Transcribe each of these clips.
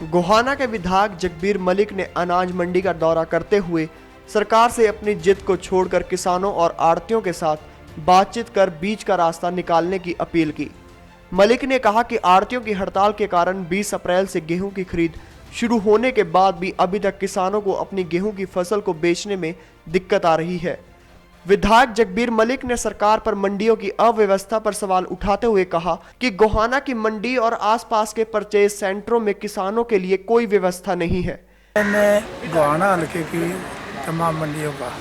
गोहाना के विधायक जगबीर मलिक ने अनाज मंडी का दौरा करते हुए सरकार से अपनी जिद को छोड़कर किसानों और आड़तियों के साथ बातचीत कर बीच का रास्ता निकालने की अपील की। मलिक ने कहा कि आड़तियों की हड़ताल के कारण 20 अप्रैल से गेहूं की खरीद शुरू होने के बाद भी अभी तक किसानों को अपनी गेहूं की फसल को बेचने में दिक्कत आ रही है। विधायक जगबीर मलिक ने सरकार पर मंडियों की अव्यवस्था पर सवाल उठाते हुए कहा कि गोहाना की मंडी और आसपास के परचेज सेंटरों में किसानों के लिए कोई व्यवस्था नहीं है। मैंने गोहाना हल्के की तमाम मंडियों का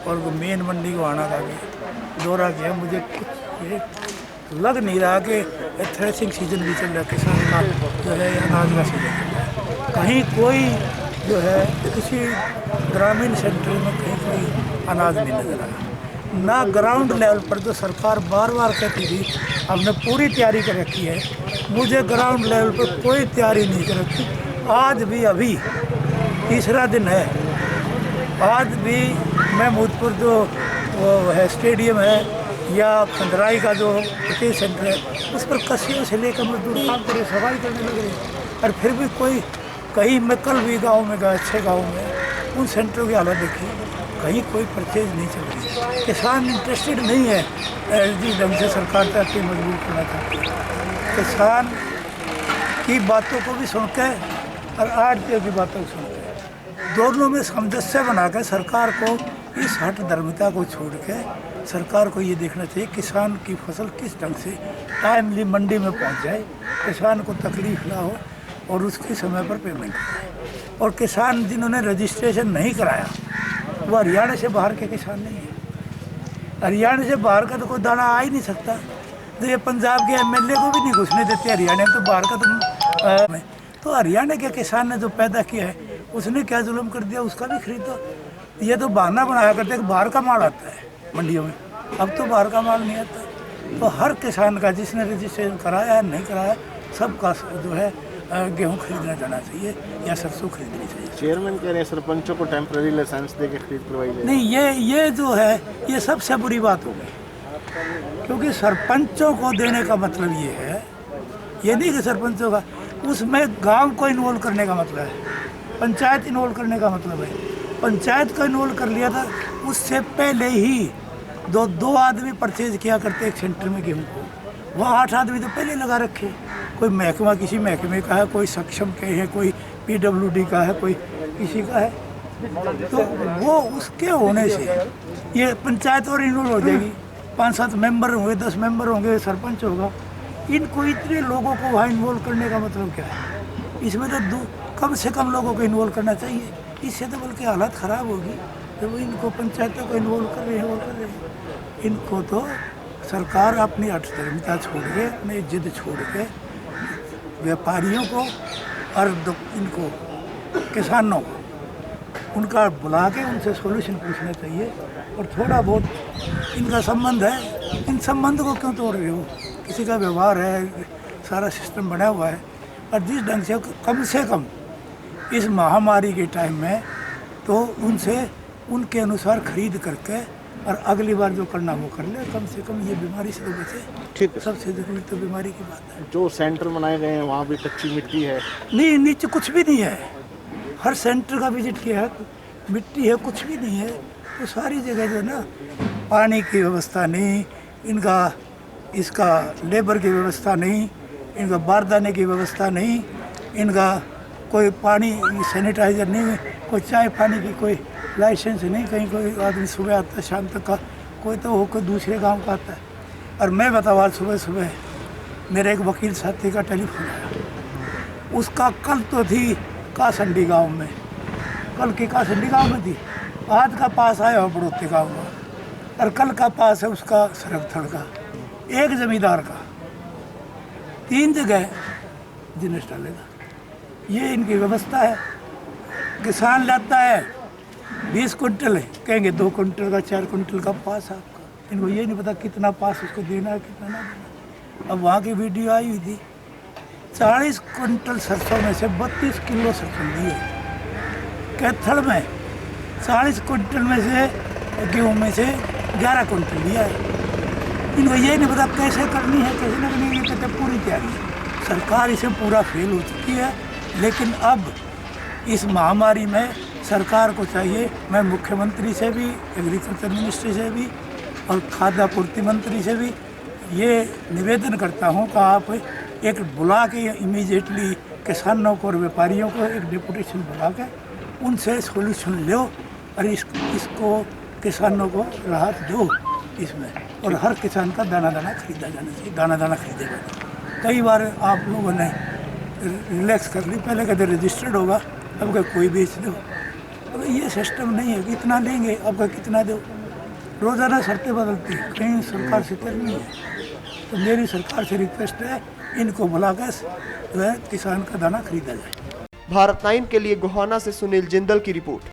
और मेन मंडी गोहाना का भी दौरा किया। मुझे कुछ लग नहीं रहा कि थ्रेसिंग सीजन भी चल रहा है, किसान का जो है अनाज का सीजन चल रहा है। कहीं कोई जो है किसी ग्रामीण सेंटर में कहीं कोई अनाज नहीं नजर आया। ना ग्राउंड लेवल पर तो सरकार बार बार कहती थी हमने पूरी तैयारी कर रखी है, मुझे ग्राउंड लेवल पर कोई तैयारी नहीं कर रखी। आज भी अभी तीसरा दिन है, आज भी महमूदपुर जो वो है स्टेडियम है या खंडराई का जो पीटी सेंटर है उस पर कस्सियों से लेकर मजदूर काम करे, सफाई करने लग रहे। और फिर भी कोई कहीं मैं कल भी गाँव में गया, अच्छे गाँव में उन सेंटरों की हालत देखी, कहीं कोई परचेज नहीं चल रही। किसान इंटरेस्टेड नहीं है जिस ढंग से सरकार चाहती है मजबूर करना चाहती है। किसान की बातों को भी सुन के और आड़तियों की बातों को सुन के दोनों में सामंजस्य बनाकर सरकार को इस हठ धर्मिता को छोड़ के सरकार को ये देखना चाहिए किसान की फसल किस ढंग से टाइमली मंडी में पहुंच जाए, किसान को तकलीफ ना हो और उसके समय पर पेमेंट हो। और किसान जिन्होंने रजिस्ट्रेशन नहीं कराया वो हरियाणा से बाहर के किसान नहीं है। हरियाणा से बाहर का तो कोई दाना आ ही नहीं सकता। तो ये पंजाब के एमएलए को भी नहीं घुसने देते हरियाणा में, तो बाहर का तो हरियाणा के किसान ने जो पैदा किया है उसने क्या जुल्म कर दिया, उसका भी खरीदो। ये तो बहाना बनाया करते हैं कि बाहर का माल आता है मंडियों में, अब तो बाहर का माल नहीं आता। तो हर किसान का जिसने रजिस्ट्रेशन कराया है नहीं कराया सबका जो है गेहूँ खरीदना जाना चाहिए या सरसों खरीदनी चाहिए। चेयरमैन कह रहे हैं सरपंचों को टेम्पररी लाइसेंस दे के खरीद करवाई जाए। नहीं, ये जो है ये सबसे बुरी बात हो गई, क्योंकि सरपंचों को देने का मतलब ये है, ये नहीं कि सरपंचों का, उसमें गांव को इन्वॉल्व करने का मतलब है, पंचायत इन्वॉल्व करने का मतलब है। पंचायत को इन्वॉल्व कर लिया था, उससे पहले ही दो आदमी परचेज किया करते एक सेंटर में गेहूँ को, वहाँ 8 आदमी तो पहले लगा रखे। कोई महकमा किसी महकमे का है, कोई सक्षम के है, कोई पीडब्ल्यूडी का है, कोई किसी का है, तो वो उसके होने से ये पंचायत और इन्वॉल्व हो जाएगी। 5-7 मेंबर होंगे, 10 मेंबर होंगे, सरपंच होगा। इनको इतने लोगों को वहाँ इन्वॉल्व करने का मतलब क्या है? इसमें तो कम से कम लोगों को इन्वॉल्व करना चाहिए। इससे तो बल्कि हालत ख़राब होगी जब वो इनको पंचायतों को इन्वॉल्व कर रहे हैं। इनको तो सरकार अपनी अठधर्मिता छोड़ के, अपनी जिद छोड़ के व्यापारियों को और इनको किसानों को उनका बुला के उनसे सॉल्यूशन पूछना चाहिए। और थोड़ा बहुत इनका संबंध है, इन संबंध को क्यों तोड़ रहे हो? किसी का व्यवहार है, सारा सिस्टम बना हुआ है। और जिस ढंग से कम इस महामारी के टाइम में तो उनसे उनके अनुसार खरीद करके और अगली बार जो करना वो कर ले, कम से कम ये बीमारी से तो बचे। ठीक है, सबसे जरूरी तो बीमारी की बात है। जो सेंटर बनाए गए हैं वहाँ भी कच्ची मिट्टी है? नहीं, नीचे कुछ भी नहीं है। हर सेंटर का विजिट किया है, मिट्टी है, कुछ भी नहीं है। तो सारी जगह जो ना पानी की व्यवस्था नहीं, इनका इसका लेबर की व्यवस्था नहीं, इनका बारदाने की व्यवस्था नहीं, इनका कोई पानी सैनिटाइजर नहीं, कोई चाय पानी की कोई लाइसेंस नहीं। कहीं कोई आदमी सुबह आता है शाम तक का, कोई तो कोई दूसरे गांव का आता है। और मैं बताऊँ, आज सुबह मेरे एक वकील साथी का टेलीफोन आया, उसका कल तो थी कासंडी गांव में, कल की कासंडी गांव में थी, आज का पास आया हो बड़ोते गाँव में, और कल का पास है उसका सरगथड़ का, एक जमींदार का। 3 जगह जिनिस डालेगा। ये इनकी व्यवस्था है। किसान लाता है 20 कुंटल, कहेंगे 2 कुंटल का 4 कुंटल का पास है आपका। इनको ये नहीं पता कितना पास उसको देना है, कितना ना देना। अब वहाँ की वीडियो आई हुई थी, 40 कुंटल सरसों में से 32 किलो सरसों दी है। कैथल में 40 कुंटल में से गेहूँ में से 11 कुंटल दिया है। इनको ये नहीं पता कैसे करनी है, कैसे ना करनी है। ये कहते पूरी तैयारी है। सरकार इसे पूरा फेल हो चुकी है लेकिन अब इस महामारी में सरकार को चाहिए, मैं मुख्यमंत्री से भी, एग्रीकल्चर मिनिस्ट्री से भी और खाद्य आपूर्ति मंत्री से भी ये निवेदन करता हूँ कि आप एक बुला के इमीडिएटली किसानों को और व्यापारियों को एक डिपुटेशन बुला के उनसे सोल्यूशन लो और इसको किसानों को राहत दो इसमें, और हर किसान का दाना दाना खरीदा जाना चाहिए, दाना दाना खरीदेगा। कई बार आप लोगों ने रिलैक्स कर ली, पहले कहते रजिस्टर्ड होगा, अब का कोई बेच दो। अब ये सिस्टम नहीं है कि इतना लेंगे, अब का कितना दो, रोज़ाना शर्तें बदलती हैं, कहीं सरकार से करनी है। तो मेरी सरकार से रिक्वेस्ट है, इनको बुलाकर जो है किसान का दाना खरीदा जाए। भारत 9 के लिए गोहाना से सुनील जिंदल की रिपोर्ट।